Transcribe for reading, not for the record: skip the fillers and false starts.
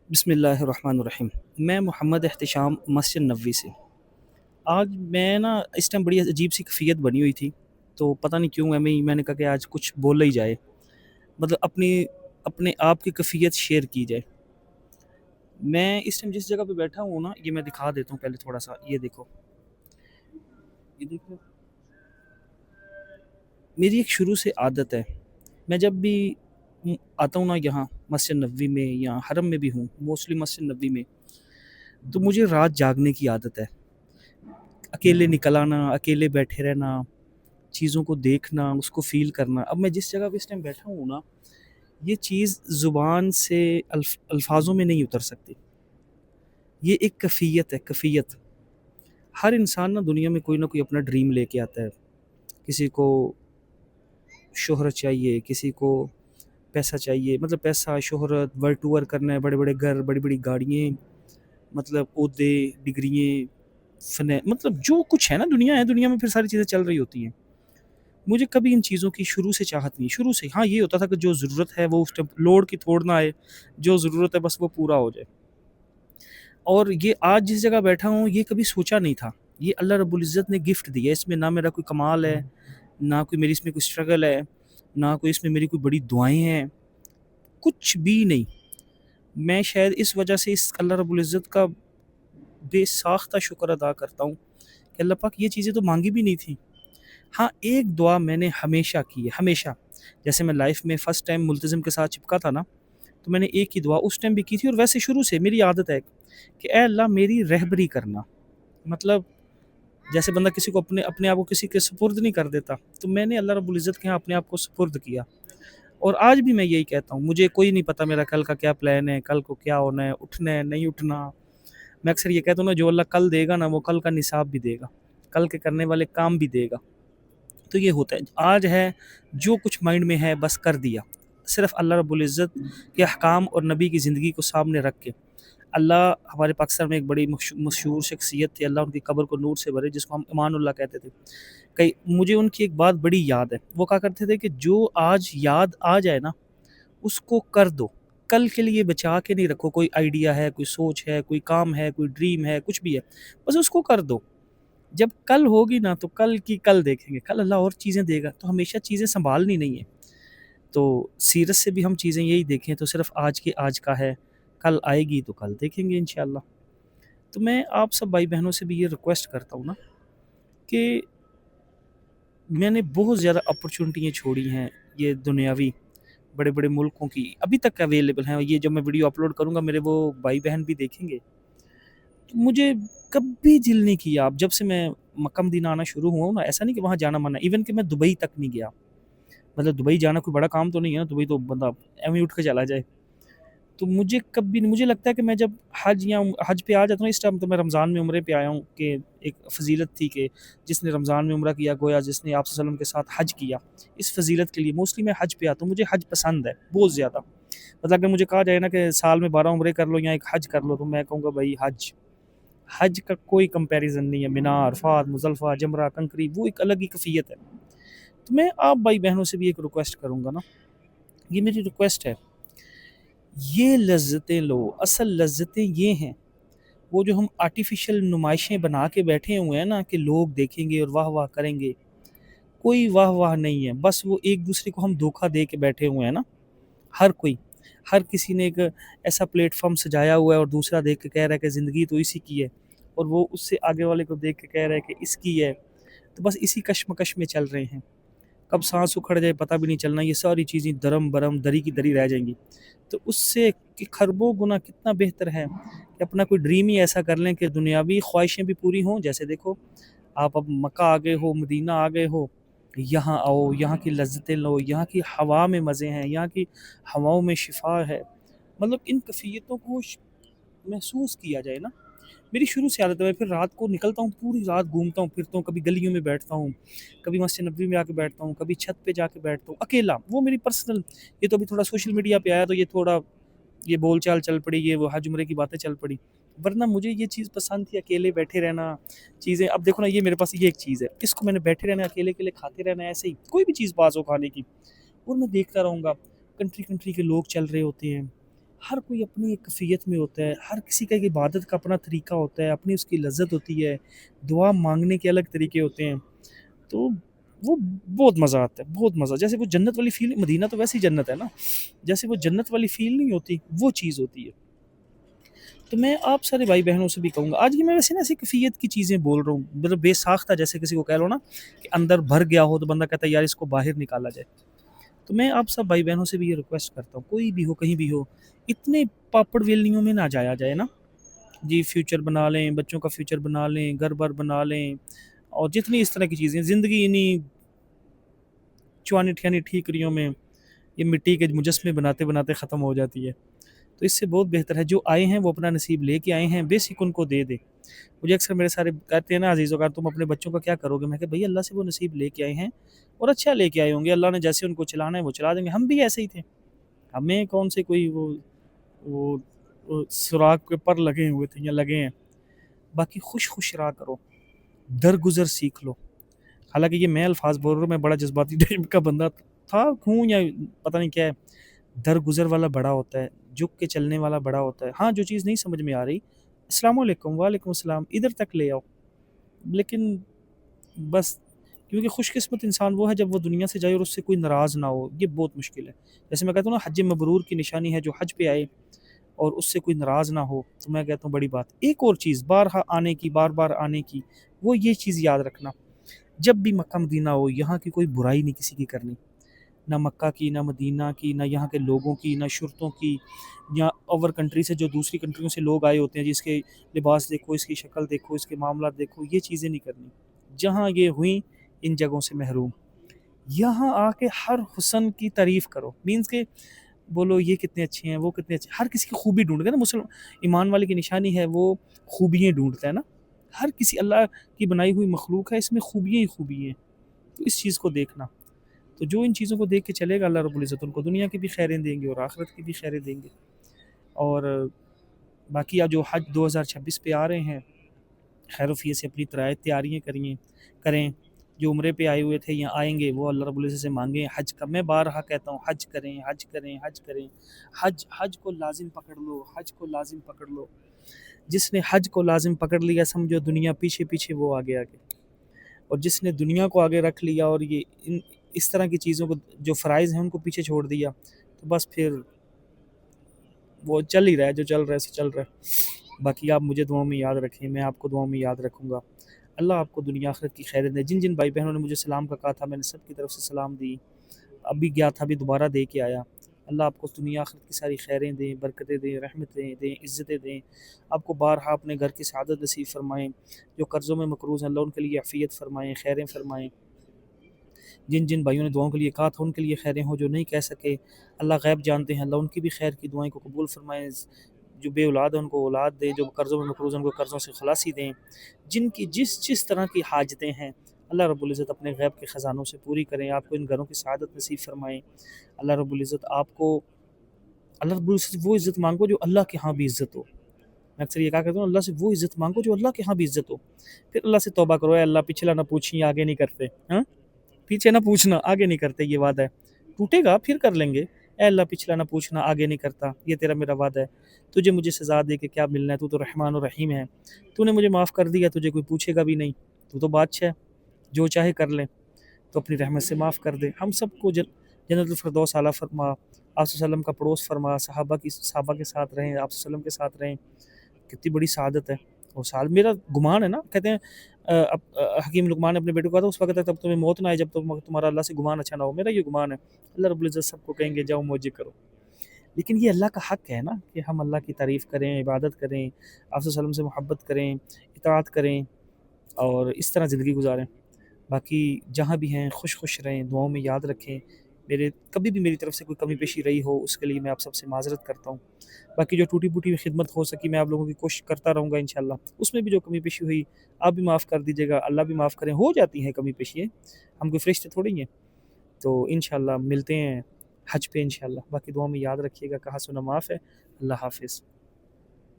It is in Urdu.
بسم اللہ الرحمن الرحیم۔ میں محمد احتشام مسجد نبوی سے۔ آج میں نا اس ٹائم بڑی عجیب سی کیفیت بنی ہوئی تھی، تو پتہ نہیں کیوں میں نے کہا کہ آج کچھ بولا ہی جائے، مطلب اپنے آپ کی کیفیت شیئر کی جائے۔ میں اس ٹائم جس جگہ پہ بیٹھا ہوں نا، یہ میں دکھا دیتا ہوں پہلے تھوڑا سا، یہ دیکھو، یہ دیکھو، میری ایک شروع سے عادت ہے، میں جب بھی آتا ہوں نا یہاں مسجد نبوی میں یا حرم میں بھی ہوں، موسٹلی مسجد نبوی میں، تو مجھے رات جاگنے کی عادت ہے، اکیلے نکل آنا، اکیلے بیٹھے رہنا، چیزوں کو دیکھنا، اس کو فیل کرنا۔ اب میں جس جگہ پہ اس ٹائم بیٹھا ہوں نا، یہ چیز زبان سے الفاظوں میں نہیں اتر سکتی۔ یہ ایک کیفیت ہے، کیفیت۔ ہر انسان نا دنیا میں کوئی نہ کوئی اپنا ڈریم لے کے آتا ہے۔ کسی کو شہرت چاہیے، کسی کو پیسہ چاہیے، مطلب پیسہ، شہرت، ورلڈ ٹور کرنا ہے، بڑے بڑے گھر، بڑی بڑی گاڑیاں، مطلب عہدے، ڈگریاں، مطلب جو کچھ ہے نا، دنیا ہے، دنیا میں پھر ساری چیزیں چل رہی ہوتی ہیں۔ مجھے کبھی ان چیزوں کی شروع سے چاہت نہیں، شروع سے ہاں یہ ہوتا تھا کہ جو ضرورت ہے وہ اس ٹائم لوڈ کی تھوڑ نہ آئے، جو ضرورت ہے بس وہ پورا ہو جائے۔ اور یہ آج جس جگہ بیٹھا ہوں، یہ کبھی سوچا نہیں تھا، یہ اللہ رب العزت نے گفٹ دیا ہے۔ اس میں نہ میرا کوئی کمال ہے، نہ کوئی میری اس میں کوئی اسٹرگل ہے، نہ کوئی اس میں میری کوئی بڑی دعائیں ہیں، کچھ بھی نہیں۔ میں شاید اس وجہ سے اس اللہ رب العزت کا بے ساختہ شکر ادا کرتا ہوں کہ اللہ پاک یہ چیزیں تو مانگی بھی نہیں تھی۔ ہاں ایک دعا میں نے ہمیشہ کی ہے، ہمیشہ، جیسے میں لائف میں فرسٹ ٹائم ملتزم کے ساتھ چپکا تھا نا، تو میں نے ایک ہی دعا اس ٹائم بھی کی تھی، اور ویسے شروع سے میری عادت ہے کہ اے اللہ میری رہبری کرنا۔ مطلب جیسے بندہ کسی کو اپنے آپ کو کسی کے سپرد نہیں کر دیتا، تو میں نے اللہ رب العزت کے ہاں اپنے آپ کو سپرد کیا۔ اور آج بھی میں یہی کہتا ہوں، مجھے کوئی نہیں پتہ میرا کل کا کیا پلان ہے، کل کو کیا ہونا ہے، اٹھنا ہے نہیں اٹھنا۔ میں اکثر یہ کہتا ہوں نا، جو اللہ کل دے گا نا، وہ کل کا نصاب بھی دے گا، کل کے کرنے والے کام بھی دے گا۔ تو یہ ہوتا ہے، آج ہے جو کچھ مائنڈ میں ہے بس کر دیا، صرف اللہ رب العزت کے احکام اور نبی کی زندگی کو سامنے رکھ کے۔ اللہ ہمارے پاکستان میں ایک بڑی مشہور شخصیت تھی، اللہ ان کی قبر کو نور سے بھرے، جس کو ہم امان اللہ کہتے تھے۔ مجھے ان کی ایک بات بڑی یاد ہے، وہ کہا کرتے تھے کہ جو آج یاد آ جائے نا، اس کو کر دو، کل کے لیے بچا کے نہیں رکھو۔ کوئی آئیڈیا ہے، کوئی سوچ ہے، کوئی کام ہے، کوئی ڈریم ہے، کچھ بھی ہے، بس اس کو کر دو۔ جب کل ہوگی نا تو کل کی کل دیکھیں گے، کل اللہ اور چیزیں دے گا، تو ہمیشہ چیزیں سنبھالنی نہیں ہے۔ تو سیرت سے بھی ہم چیزیں یہی دیکھیں تو صرف آج کے آج کا ہے، کل آئے گی تو کل دیکھیں گے انشاءاللہ۔ تو میں آپ سب بھائی بہنوں سے بھی یہ ریکویسٹ کرتا ہوں نا کہ میں نے بہت زیادہ اپرچونٹیاں چھوڑی ہیں، یہ دنیاوی بڑے بڑے ملکوں کی ابھی تک اویلیبل ہیں، یہ جب میں ویڈیو اپلوڈ کروں گا میرے وہ بھائی بہن بھی دیکھیں گے۔ تو مجھے کبھی دل نہیں کیا، اب جب سے میں مکہ مدینہ آنا شروع ہوا ہوں نا، ایسا نہیں کہ وہاں جانا منع، ایون کہ میں دبئی تک نہیں گیا۔ مطلب دبئی جانا کوئی بڑا کام تو نہیں ہے نا، دبئی تو بندہ ایویں اٹھ کے چلا جائے۔ تو مجھے کبھی نہیں، مجھے لگتا ہے کہ میں جب حج پہ آ جاتا ہوں اس ٹائم، تو میں رمضان میں عمرے پہ آیا ہوں، کہ ایک فضیلت تھی کہ جس نے رمضان میں عمرہ کیا گویا جس نے آپ صلی اللہ علیہ وسلم کے ساتھ حج کیا، اس فضیلت کے لیے موسٹلی میں حج پہ آتا ہوں۔ مجھے حج پسند ہے بہت زیادہ، مطلب اگر مجھے کہا جائے نا کہ سال میں 12 عمرے کر لو یا ایک حج کر لو، تو میں کہوں گا بھائی حج، حج کا کوئی کمپیریزن نہیں ہے۔ مینا، عرفات، مزدلفہ، جمرہ، کنکری، وہ ایک الگ ہی کیفیت ہے۔ تو میں آپ بھائی بہنوں سے بھی ایک ریکویسٹ کروں گا نا، یہ میری ریکویسٹ ہے، یہ لذتیں لو، اصل لذتیں یہ ہیں، وہ جو ہم آرٹیفیشل نمائشیں بنا کے بیٹھے ہوئے ہیں نا کہ لوگ دیکھیں گے اور واہ واہ کریں گے، کوئی واہ واہ نہیں ہے، بس وہ ایک دوسرے کو ہم دھوکہ دے کے بیٹھے ہوئے ہیں نا۔ ہر کسی نے ایک ایسا پلیٹ فارم سجایا ہوا ہے، اور دوسرا دیکھ کے کہہ رہا ہے کہ زندگی تو اسی کی ہے، اور وہ اس سے آگے والے کو دیکھ کے کہہ رہا ہے کہ اس کی ہے۔ تو بس اسی کشمکش میں چل رہے ہیں، کب سانس اکھڑ جائے پتہ بھی نہیں چلنا، یہ ساری چیزیں درم برم دری کی دری رہ جائیں گی۔ تو اس سے کہ خربوں گنا کتنا بہتر ہے کہ اپنا کوئی ڈریم ہی ایسا کر لیں کہ دنیاوی خواہشیں بھی پوری ہوں۔ جیسے دیکھو، آپ اب مکہ آ گئے ہو، مدینہ آ گئے ہو، یہاں آؤ، یہاں کی لذتیں لو، یہاں کی ہوا میں مزے ہیں، یہاں کی ہواؤں میں شفا ہے، مطلب ان کیفیتوں کو محسوس کیا جائے نا۔ میری شروع سے عادت ہے، میں پھر رات کو نکلتا ہوں، پوری رات گھومتا ہوں پھرتا ہوں، کبھی گلیوں میں بیٹھتا ہوں، کبھی مسجد نبوی میں آ کے بیٹھتا ہوں، کبھی چھت پہ جا کے بیٹھتا ہوں اکیلا، وہ میری پرسنل۔ یہ تو ابھی تھوڑا سوشل میڈیا پہ آیا تو یہ تھوڑا یہ بول چال چل پڑی، یہ وہ حج عمرے کی باتیں چل پڑی، ورنہ مجھے یہ چیز پسند تھی، اکیلے بیٹھے رہنا چیزیں۔ اب دیکھو نا، یہ میرے پاس یہ ایک چیز ہے، اس کو میں نے بیٹھے رہنا اکیلے کے لیے، کھاتے رہنا ایسے ہی، کوئی بھی چیز پاس ہو کھانے کی، اور میں دیکھتا رہوں گا، کنٹری کنٹری کے لوگ چل رہے ہوتے ہیں، ہر کوئی اپنی ایک کیفیت میں ہوتا ہے، ہر کسی کا ایک عبادت کا اپنا طریقہ ہوتا ہے، اپنی اس کی لذت ہوتی ہے، دعا مانگنے کے الگ طریقے ہوتے ہیں، تو وہ بہت مزہ آتا ہے، بہت مزہ، جیسے وہ جنت والی فیل، مدینہ تو ویسے ہی جنت ہے نا، جیسے وہ جنت والی فیل نہیں ہوتی وہ چیز ہوتی ہے۔ تو میں آپ سارے بھائی بہنوں سے بھی کہوں گا، آج کی میں ویسے نا ایسی کیفیت کی چیزیں بول رہا ہوں، مطلب بے ساختہ، جیسے کسی کو کہہ لو نا کہ اندر بھر گیا ہو تو بندہ کہتا ہے یار اس کو باہر نکالا جائے۔ تو میں آپ سب بھائی بہنوں سے بھی یہ ریکویسٹ کرتا ہوں، کوئی بھی ہو کہیں بھی ہو، اتنے پاپڑ ویلنیوں میں نہ جایا جائے نا، جی فیوچر بنا لیں، بچوں کا فیوچر بنا لیں، گھر بار بنا لیں، اور جتنی اس طرح کی چیزیں، زندگی انہیں چوانی ٹھیانی ٹھیکریوں میں، یہ مٹی کے مجسمے بناتے بناتے ختم ہو جاتی ہے۔ تو اس سے بہت بہتر ہے جو آئے ہیں وہ اپنا نصیب لے کے آئے ہیں، بیسک ان کو دے دے۔ مجھے اکثر میرے سارے کہتے ہیں نا عزیزوں کا، تم اپنے بچوں کا کیا کرو گے؟ میں کہ بھئی اللہ سے وہ نصیب لے کے آئے ہیں اور اچھا لے کے آئے ہوں گے، اللہ نے جیسے ان کو چلانا ہے وہ چلا دیں گے، ہم بھی ایسے ہی تھے، ہمیں کون سے کوئی وہ سراغ کے پر لگے ہوئے تھے یا لگے ہیں۔ باقی خوش خوش رہا کرو، درگزر سیکھ لو۔ حالانکہ یہ میں الفاظ بول رہا ہوں، میں بڑا جذباتی ٹائپ کا بندہ تھا، ہوں یا پتہ نہیں کیا ہے۔ درگزر والا بڑا ہوتا ہے، جھک کے چلنے والا بڑا ہوتا ہے۔ ہاں جو چیز نہیں سمجھ میں آ رہی، السلام علیکم، وعلیکم السلام، ادھر تک لے آؤ، لیکن بس، کیونکہ خوش قسمت انسان وہ ہے جب وہ دنیا سے جائے اور اس سے کوئی ناراض نہ ہو، یہ بہت مشکل ہے۔ جیسے میں کہتا ہوں نا حج مبرور کی نشانی ہے جو حج پہ آئے اور اس سے کوئی ناراض نہ ہو، تو میں کہتا ہوں بڑی بات۔ ایک اور چیز بارہا آنے کی، بار بار آنے کی، وہ یہ چیز یاد رکھنا، جب بھی مکہ مدینہ ہو یہاں کی کوئی برائی نہیں کسی کی کرنی، نہ مکہ کی، نہ مدینہ کی، نہ یہاں کے لوگوں کی، نہ شرطوں کی، یا اوور کنٹری سے جو دوسری کنٹریوں سے لوگ آئے ہوتے ہیں جس کے لباس دیکھو، اس کی شکل دیکھو، اس کے معاملات دیکھو، یہ چیزیں نہیں کرنی۔ جہاں یہ ہوئیں ان جگہوں سے محروم، یہاں آ کے ہر حسن کی تعریف کرو، مینز کہ بولو یہ کتنے اچھے ہیں، وہ کتنے اچھے، ہر کسی کی خوبی ڈھونڈ کے نا، مسلم ایمان والے کی نشانی ہے وہ خوبیاں ڈھونڈتا ہے نا، ہر کسی اللہ کی بنائی ہوئی مخلوق ہے، اس میں خوبیاں ہی خوبی ہیں، تو اس چیز کو دیکھنا۔ تو جو ان چیزوں کو دیکھ کے چلے گا اللہ رب العزت ان کو دنیا کی بھی خیریں دیں گے اور آخرت کی بھی خیریں دیں گے۔ اور باقی جو حج 2026 پہ آ رہے ہیں، خیر وفیہ سے اپنی تیاریاں کریں، جو عمرے پہ آئے ہوئے تھے یا آئیں گے وہ اللہ رب العزت سے مانگیں حج کا۔ میں بارہا کہتا ہوں حج کریں، حج کریں، حج کریں، حج کو لازم پکڑ لو، حج کو لازم پکڑ لو۔ جس نے حج کو لازم پکڑ لیا سمجھو دنیا پیچھے پیچھے وہ آگے آگے، اور جس نے دنیا کو آگے رکھ لیا اور یہ اس طرح کی چیزوں کو جو فرائض ہیں ان کو پیچھے چھوڑ دیا، تو بس پھر وہ چل ہی رہا ہے، جو چل رہا ہے سو چل رہا ہے۔ باقی آپ مجھے دعاؤں میں یاد رکھیں، میں آپ کو دعاؤں میں یاد رکھوں گا۔ اللہ آپ کو دنیا آخرت کی خیریں دے۔ جن جن بھائی بہنوں نے مجھے سلام کا کہا تھا میں نے سب کی طرف سے سلام دی، ابھی گیا تھا ابھی دوبارہ دے کے آیا۔ اللہ آپ کو دنیا آخرت کی ساری خیریں دیں، برکتیں دیں، رحمتیں دیں، عزتیں دیں، آپ کو بارہا اپنے گھر کی سعادت نصیب فرمائیں۔ جو قرضوں میں مقروض ہیں اللہ ان کے لیے عافیت فرمائیں، خیریں فرمائیں۔ جن جن بھائیوں نے دعاؤں کے لیے کہا تھا ان کے لیے خیریں ہوں، جو نہیں کہہ سکے اللہ غیب جانتے ہیں، اللہ ان کی بھی خیر کی دعائیں کو قبول فرمائیں۔ جو بے اولاد ہیں ان کو اولاد دیں، جو قرضوں میں مقروض ہیں ان کو قرضوں سے خلاصی دیں۔ جن کی جس طرح کی حاجتیں ہیں اللہ رب العزت اپنے غیب کے خزانوں سے پوری کریں، آپ کو ان گھروں کی سعادت نصیب فرمائیں۔ اللہ رب العزت آپ کو، اللہ رب العزت وہ عزت مانگو جو اللہ کے ہاں بھی عزت ہو۔ میں اکثر یہ کہا کرتا ہوں اللہ سے وہ عزت مانگو جو اللہ کے ہاں بھی عزت ہو، پھر اللہ سے توبہ کرو، اے اللہ پچھلا نہ پوچھیں آگے نہیں کرتے، ہاں پیچھے نہ پوچھنا آگے نہیں کرتے، یہ وعدہ ہے، ٹوٹے گا پھر کر لیں گے۔ اے اللہ پچھلا نہ پوچھنا آگے نہیں کرتا، یہ تیرا میرا وعدہ ہے، تجھے مجھے سزا دے کے کیا ملنا ہے، تو تو رحمان و رحیم ہے، تو نے مجھے معاف کر دیا، تجھے کوئی پوچھے گا بھی نہیں، تو بادشاہ ہے، جو چاہے کر لیں، تو اپنی رحمت سے معاف کر دے۔ ہم سب کو جنت الفردوس اعلیٰ فرما، آپ صلی اللہ علیہ وسلم کا پڑوس فرما، صحابہ کے ساتھ رہیں، آپ صلی اللہ علیہ وسلم کے ساتھ رہیں، کتنی بڑی سعادت ہے۔ اور سال میرا گمان ہے نا، کہتے ہیں حکیم لقمان نے اپنے بیٹے کو کہا تھا اس وقت تک تب تمہیں موت نہ آئے جب تک تمہارا اللہ سے گمان اچھا نہ ہو، میرا یہ گمان ہے اللہ رب العزت سب کو کہیں گے جاؤ موجے کرو، لیکن یہ اللہ کا حق ہے نا کہ ہم اللہ کی تعریف کریں، عبادت کریں، آپ صلی اللہ علیہ وسلم سے محبت کریں، اطاعت کریں اور اس طرح زندگی گزاریں۔ باقی جہاں بھی ہیں خوش خوش رہیں، دعاؤں میں یاد رکھیں، کبھی بھی میری طرف سے کوئی کمی پیشی رہی ہو اس کے لیے میں آپ سب سے معذرت کرتا ہوں۔ باقی جو ٹوٹی پھوٹی خدمت ہو سکی میں آپ لوگوں کی کوشش کرتا رہوں گا انشاءاللہ، اس میں بھی جو کمی پیشی ہوئی آپ بھی معاف کر دیجیے گا، اللہ بھی معاف کریں، ہو جاتی ہیں کمی پیشیاں، ہم کوئی فرشتے تھوڑی ہیں۔ تو انشاءاللہ ملتے ہیں حج پہ انشاءاللہ، باقی دعاؤں میں یاد رکھیے گا، کہا سنا معاف ہے، اللہ حافظ۔